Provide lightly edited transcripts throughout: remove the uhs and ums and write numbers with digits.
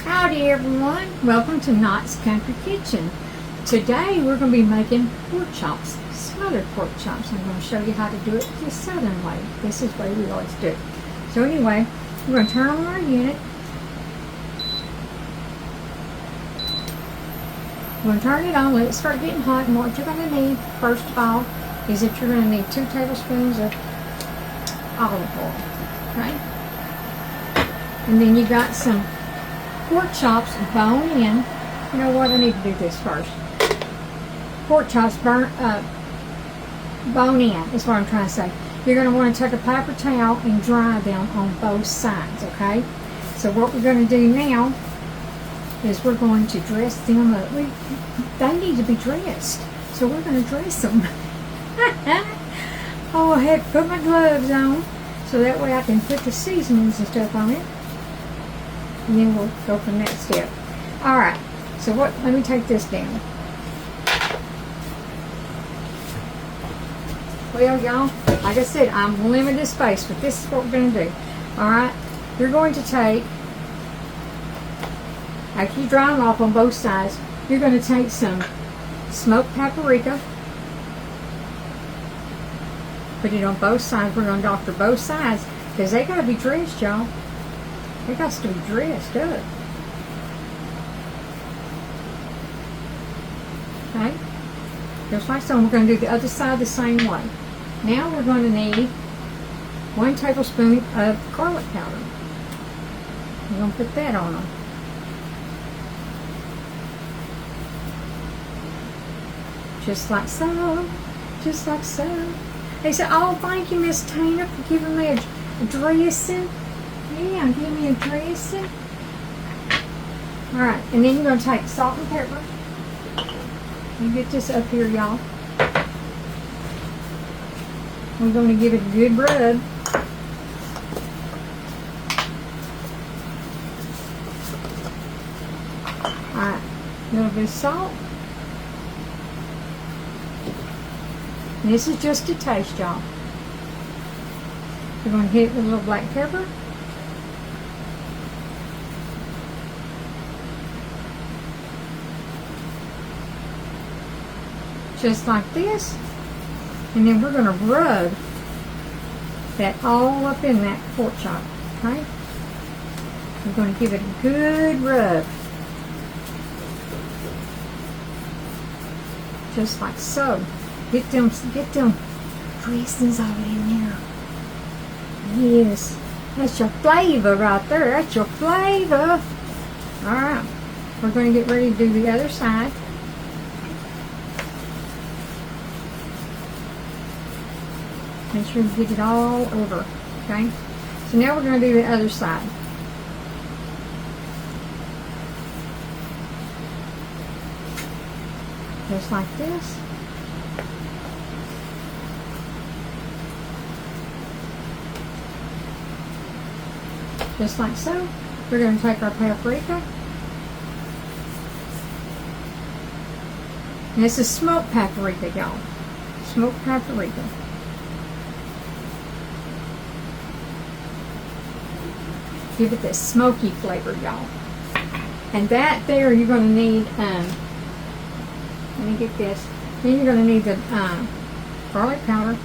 Howdy everyone, welcome to Knott's Country Kitchen. Today we're going to be making pork chops, smothered pork chops. I'm going to show you how to do it the southern way. This is the way we always do it. So anyway, we're going to turn on our unit. We're going to turn it on, let it start getting hot, and what you're going to need, first of all, is that you're going to need 2 tablespoons of olive oil, okay? And then you got some pork chops bone in. You know what? I need to do this first. Pork chops bone in is what I'm trying to say. You're going to want to take a paper towel and dry them on both sides, okay? So what we're going to do now is we're going to dress them up. They need to be dressed, so we're going to dress them. Oh, I had to put my gloves on so that way I can put the seasonings and stuff on it. And then we'll go from that step. Alright, so let me take this down. Well, y'all, like I said, I'm limited space, but this is what we're going to do. Alright, you're going to take, after you dry them off on both sides, you're going to take some smoked paprika, put it on both sides. We're going to doctor both sides because they got to be dressed, y'all. They got to be dressed up. Okay? Just like so. We're going to do the other side the same way. Now we're going to need 1 tablespoon of garlic powder. We're going to put that on them. Just like so. Just like so. They said, oh, thank you, Miss Tina, for giving me a dressing. Yeah, give me a dressing. Alright, and then you're going to take salt and pepper. You get this up here, y'all. We're going to give it a good rub. Alright, a little bit of salt. And this is just a taste, y'all. We're going to hit it with a little black pepper. Just like this, and then we're going to rub that all up in that pork chop, okay? We're going to give it a good rub, just like so. Get them dressings all in there. Yes, that's your flavor right there. That's your flavor. All right, we're going to get ready to do the other side. Make sure you get it all over, okay? So now we're going to do the other side. Just like this. Just like so. We're going to take our paprika. And this is smoked paprika, y'all. Smoked paprika. Give it this smoky flavor, y'all. And that there, you're going to need, let me get this. Then you're going to need the garlic powder.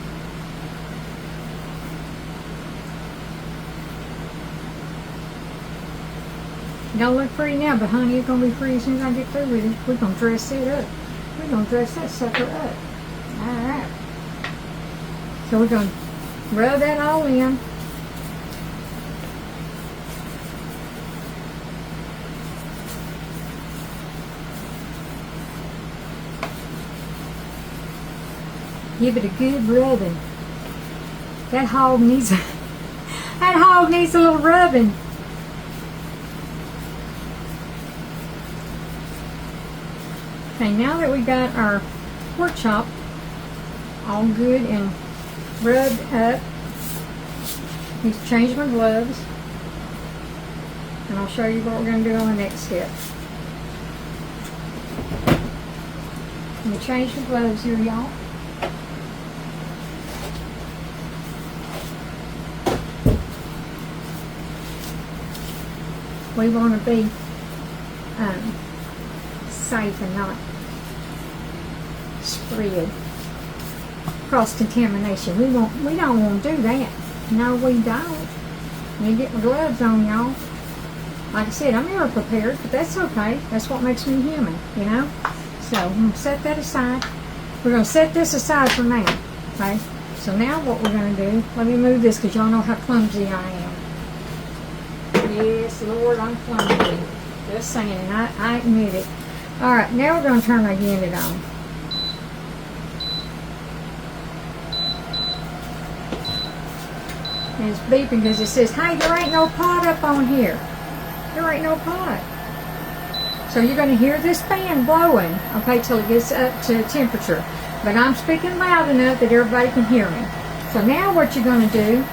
It don't look pretty now, but honey, it's going to be pretty as soon as I get through with it. We're going to dress it up. We're going to dress that sucker up. Alright. So we're going to rub that all in. Give it a good rubbing. That hog needs a little rubbing. Okay, now that we got our pork chop all good and rubbed up, I need to change my gloves, and I'll show you what we're going to do on the next step. Let me change the gloves here, y'all. We want to be safe and not spread cross-contamination. We don't want to do that. No, we don't. Let me get my gloves on, y'all. Like I said, I'm never prepared, but that's okay. That's what makes me human, you know? So I'm going to set that aside. We're going to set this aside for now, okay? So now what we're going to do, let me move this because y'all know how clumsy I am. Yes, Lord, I'm clumsy. Just saying, I admit it. All right, now we're going to turn our unit on. And it's beeping because it says, hey, there ain't no pot up on here. There ain't no pot. So you're going to hear this fan blowing, okay, till it gets up to temperature. But I'm speaking loud enough that everybody can hear me. So now what you're going to do,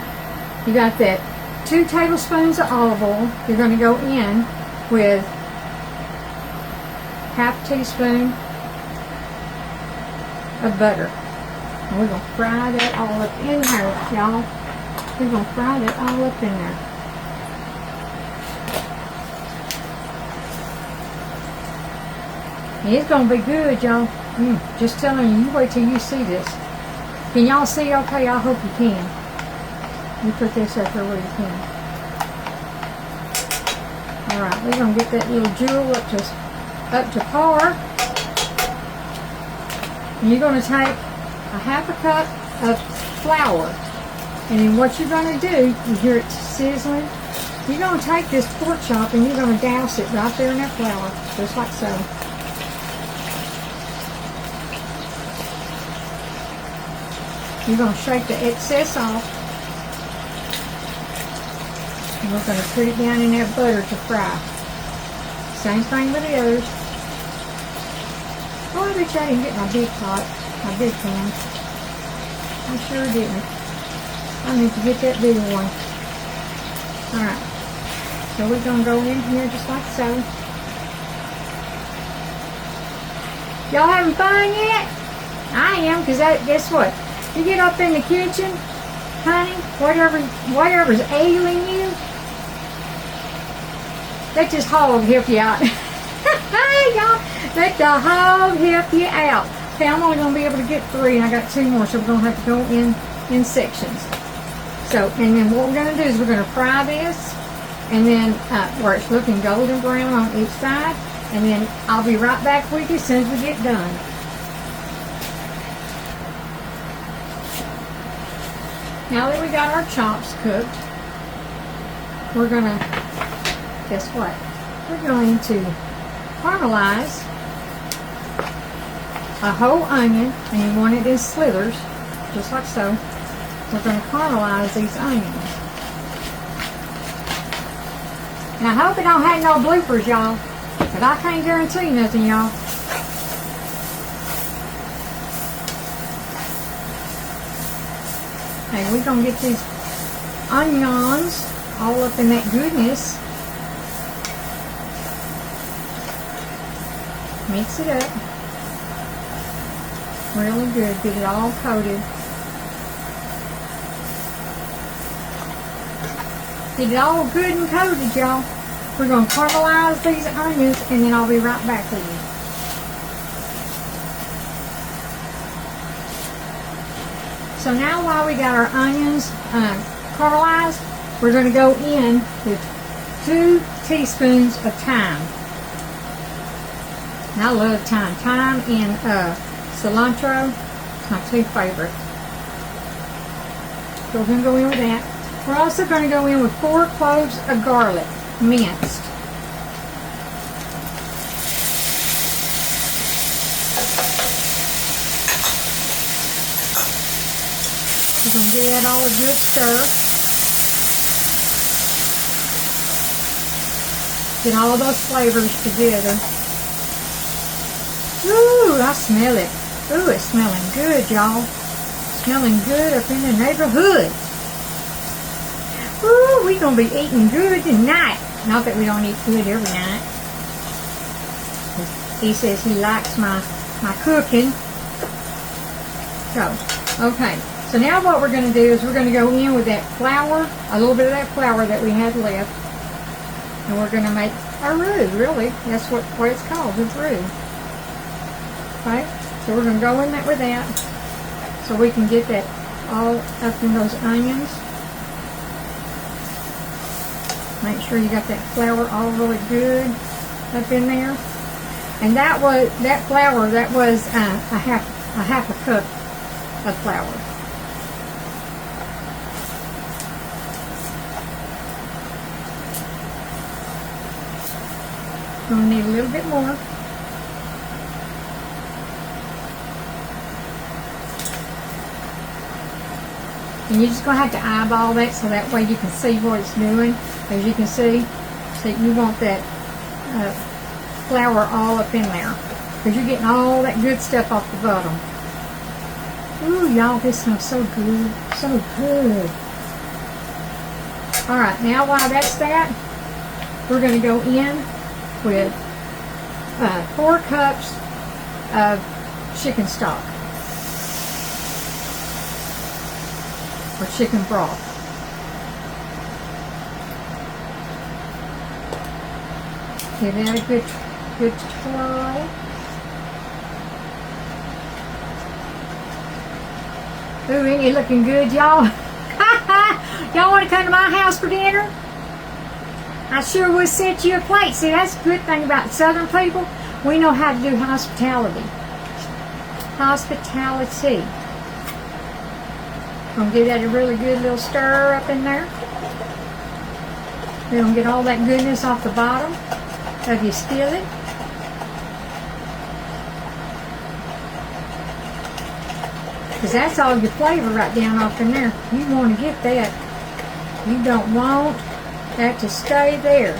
you got that 2 tablespoons of olive oil. You're going to go in with half a teaspoon of butter. And we're going to fry that all up in there, y'all. We're going to fry that all up in there. And it's going to be good, y'all. Just telling you, you wait till you see this. Can y'all see okay? I hope you can. You put this up there where you can. Alright, we're going to get that little jewel up to par. And you're going to take a half a cup of flour. And then what you're going to do, you hear it sizzling. You're going to take this pork chop and you're going to douse it right there in that flour. Just like so. You're going to shake the excess off. And we're going to put it down in that butter to fry. Same thing with the others. Oh, I bet you I didn't get my big pot, my big pan. I sure didn't. I need to get that bigger one. Alright. So we're going to go in here just like so. Y'all having fun yet? I am, because guess what? You get up in the kitchen, honey, whatever's ailing you, let this hog help you out. Y'all, let the hog help you out. Okay, I'm only going to be able to get 3, and I got 2 more, so we're going to have to go in sections. So, and then what we're going to do is we're going to fry this, and then where it's looking golden brown on each side, and then I'll be right back with you as soon as we get done. Now that we got our chops cooked, we're going to, guess what? We're going to caramelize a whole onion, and you want it in slithers, just like so. We're going to caramelize these onions. Now I hope it don't have no bloopers, y'all, but I can't guarantee nothing, y'all. Okay, we're going to get these onions all up in that goodness. Mix it up really good. Get it all coated. Get it all good and coated, y'all. We're going to caramelize these onions, and then I'll be right back with you. So now while we got our onions caramelized, we're going to go in with 2 teaspoons of thyme. And I love thyme. Thyme and cilantro is my 2 favorite. So we're going to go in with that. We're also going to go in with 4 cloves of garlic, minced. We're going to give that all a good stir. Get all those flavors together. Ooh, I smell it. Ooh, it's smelling good, y'all. Smelling good up in the neighborhood. Ooh, we're going to be eating good tonight. Not that we don't eat good every night. He says he likes my cooking. So, okay. So now what we're going to do is we're going to go in with that flour, a little bit of that flour that we had left. And we're going to make Or roux, really. That's what it's called, is roux. Okay, so we're going to go in that with that so we can get that all up in those onions. Make sure you got that flour all really good up in there. And that flour was a half a cup of flour. We're going to need a little bit more. And you're just going to have to eyeball that so that way you can see what it's doing. As you can see, so you want that flour all up in there. Because you're getting all that good stuff off the bottom. Ooh, y'all, this smells so good. So good. Alright, now while that's that, we're going to go in with 4 cups of chicken stock. Or chicken broth. Give that a good twirl. Ooh, ain't it looking good, y'all? Y'all want to come to my house for dinner? I sure will set you a plate. See, that's the good thing about Southern people. We know how to do hospitality. Hospitality. Gonna give that a really good little stir up in there. We're gonna get all that goodness off the bottom of your skillet. Because that's all your flavor right down off in there. You want to get that. You don't want that to stay there.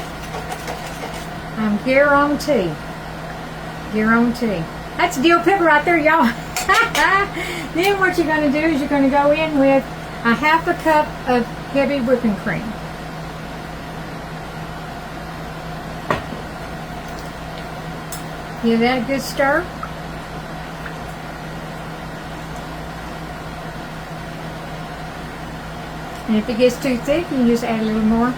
I'm guarantee. Guarantee. That's dill pepper right there, y'all. Then what you're going to do is you're going to go in with a half a cup of heavy whipping cream. Give that a good stir. And if it gets too thick, you can just add a little more.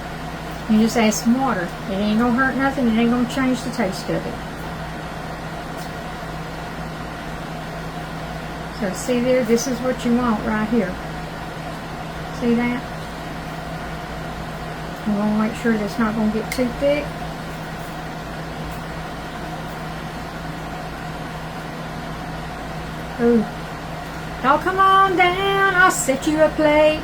You just add some water. It ain't going to hurt nothing. It ain't going to change the taste of it. So see there, this is what you want right here. See that? You want to make sure that it's not going to get too thick. Ooh. Y'all come on down, I'll set you a plate.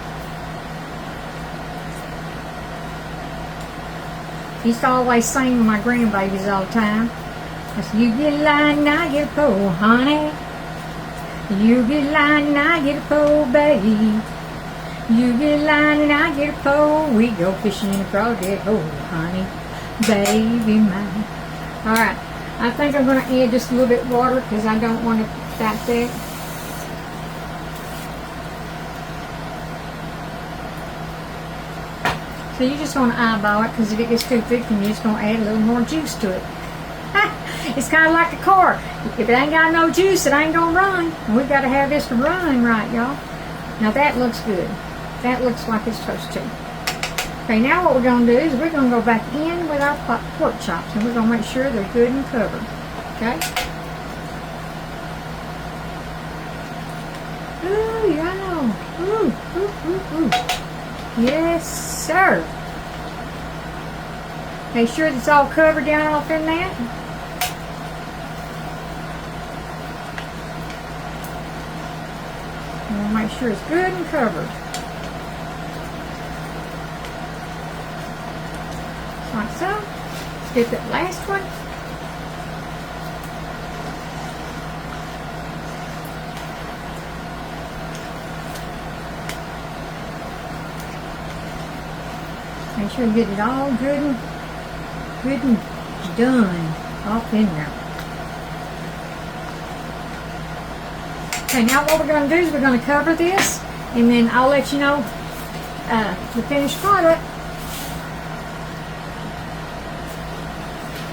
Used to always sing with my grandbabies all the time. I said, you get a line and I get a pole, honey. You get a line and I get a pole, baby. You get a line and I get a pole. We go fishing in the crawdad hole, honey, baby mine. Alright, I think I'm going to add just a little bit of water because I don't want it that thick. So you just want to eyeball it, because if it gets too thick, then you're just going to add a little more juice to it. It's kind of like a car. If it ain't got no juice, it ain't going to run. And we've got to have this to run right, y'all. Now that looks good. That looks like it's supposed to. Okay, now what we're going to do is we're going to go back in with our pork chops, and we're going to make sure they're good and covered. Okay? Ooh, y'all. Ooh, ooh, ooh, ooh. Yes, sir. Make sure it's all covered down off in that. And we'll make sure it's good and covered. Like so. Let's get that last one. Make sure you get it all good and done off in there. Okay, now what we're going to do is we're going to cover this, and then I'll let you know the finished product.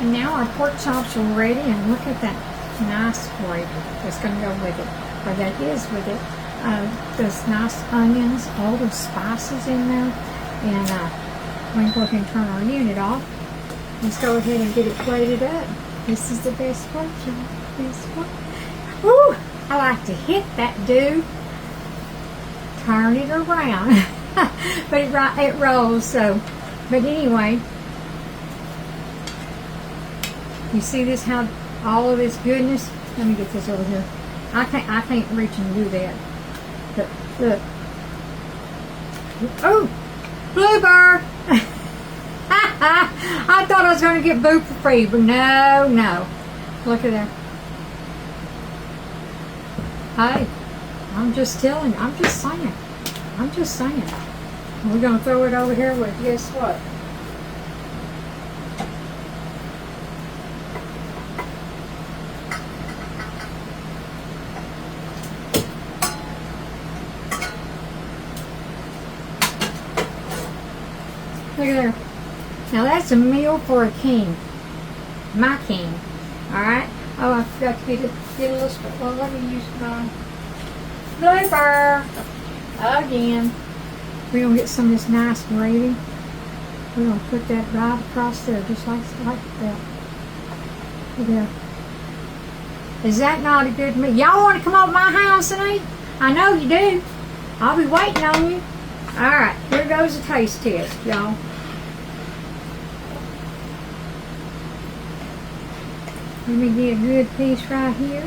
And now our pork chops are ready, and look at that nice flavor that's going to go with it, or that is with it. Those nice onions, all those spices in there, and we're going to turn our unit off. Let's go ahead and get it plated up. This is the best part, y'all. This one. Woo! I like to hit that dude. Turn it around. But it rolls, so. But anyway, you see this, how all of this goodness. Let me get this over here. I can't reach and do that. But look. Oh, bluebird. I thought I was going to get boo for free, but no. Look at that. Hey, I'm just telling you. I'm just saying. We're going to throw it over here with, guess what? Look at there. Now that's a meal for a king. My king. Alright? Oh, I forgot to get a little spot. Well, let me use my blooper again. We're going to get some of this nice gravy. We're going to put that right across there, just like that. Look there. Is that not a good meal? Y'all want to come over to my house and eat? I know you do. I'll be waiting on you. Alright, here goes the taste test, y'all. Let me get a good piece right here.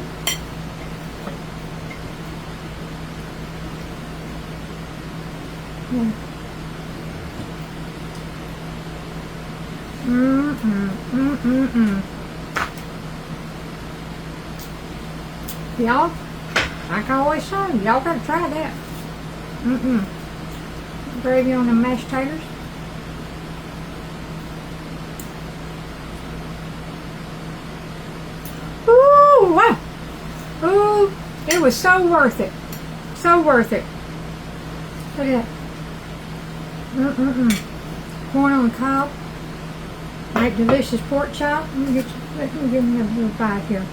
Yeah. Y'all, like I always say, y'all gotta try that. Gravy on the mashed taters. Ooh, wow. Ooh, it was so worth it. So worth it. Look at that. Corn on the cob. Make delicious pork chop. Let me give me a little bite here.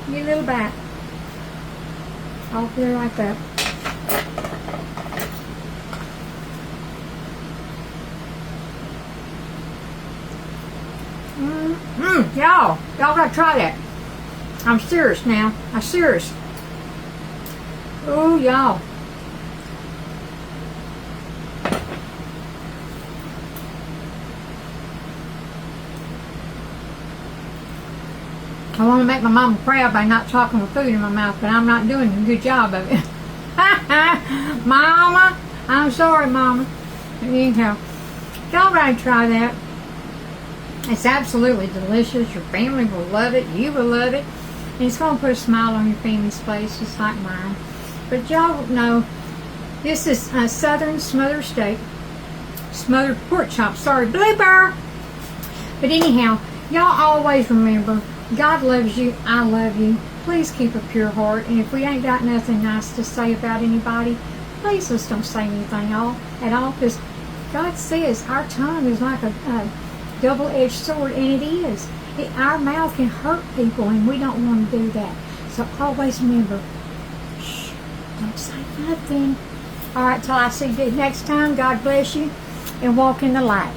Get a little bite. Off there like that. Y'all gotta try that. I'm serious now. I'm serious. Oh, y'all. I want to make my mama proud by not talking with food in my mouth, but I'm not doing a good job of it. Mama, I'm sorry, Mama. Anyhow, y'all gotta try that. It's absolutely delicious. Your family will love it. You will love it. And it's going to put a smile on your family's face, just like mine. But y'all know, this is a southern smothered steak. Smothered pork chop. Sorry, blooper. But anyhow, y'all always remember, God loves you. I love you. Please keep a pure heart. And if we ain't got nothing nice to say about anybody, please just don't say anything at all. Because God says our tongue is like a double-edged sword, and it is. Our mouth can hurt people, and we don't want to do that. So always remember, shh, don't say nothing. All right, till I see you next time, God bless you, and walk in the light.